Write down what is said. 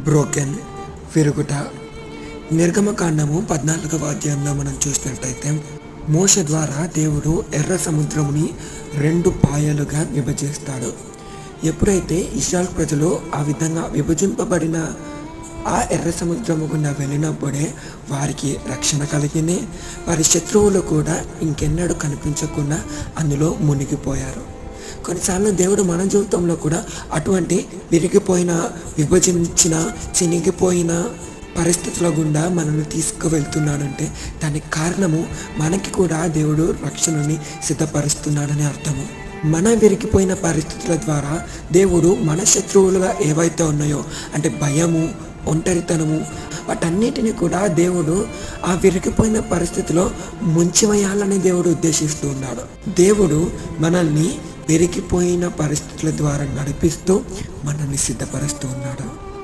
Broken విరుగుట. నిర్గమకాండము 14వ అధ్యాయంలో మనం చూసినట్లయితే మోషే ద్వారా దేవుడు ఎర్ర సముద్రముని 2 పాయలుగా విభజిస్తాడు. ఎప్పుడైతే ఇశ్రాయేలు ప్రజలు ఆ విధంగా విభజింపబడిన ఆ ఎర్ర సముద్రము గుండా వెళ్ళినప్పుడే వారికి రక్షణ కలిగింది. వారి శత్రువులు కూడా ఇంకెన్నడూ కనిపించకుండా అందులో మునిగిపోయారు. కొన్నిసార్లు దేవుడు మన జీవితంలో కూడా అటువంటి విరిగిపోయిన, విభజించిన, చినిగిపోయిన పరిస్థితుల గుండా మనల్ని తీసుకువెళ్తున్నాడంటే దానికి కారణము మనకి కూడా దేవుడు రక్షణని సిద్ధపరుస్తున్నాడని అర్థము. మన విరిగిపోయిన పరిస్థితుల ద్వారా దేవుడు మన శత్రువులుగా ఏవైతే ఉన్నాయో అంటే భయము, ఒంటరితనము, వాటన్నిటిని కూడా దేవుడు ఆ విరిగిపోయిన పరిస్థితిలో ముంచివేయాలని దేవుడు ఉద్దేశిస్తూ ఉన్నాడు. దేవుడు మనల్ని విరిగిపోయిన పరిస్థితుల ద్వారా నడిపిస్తూ మనల్ని సిద్ధపరుస్తూ ఉన్నాడు.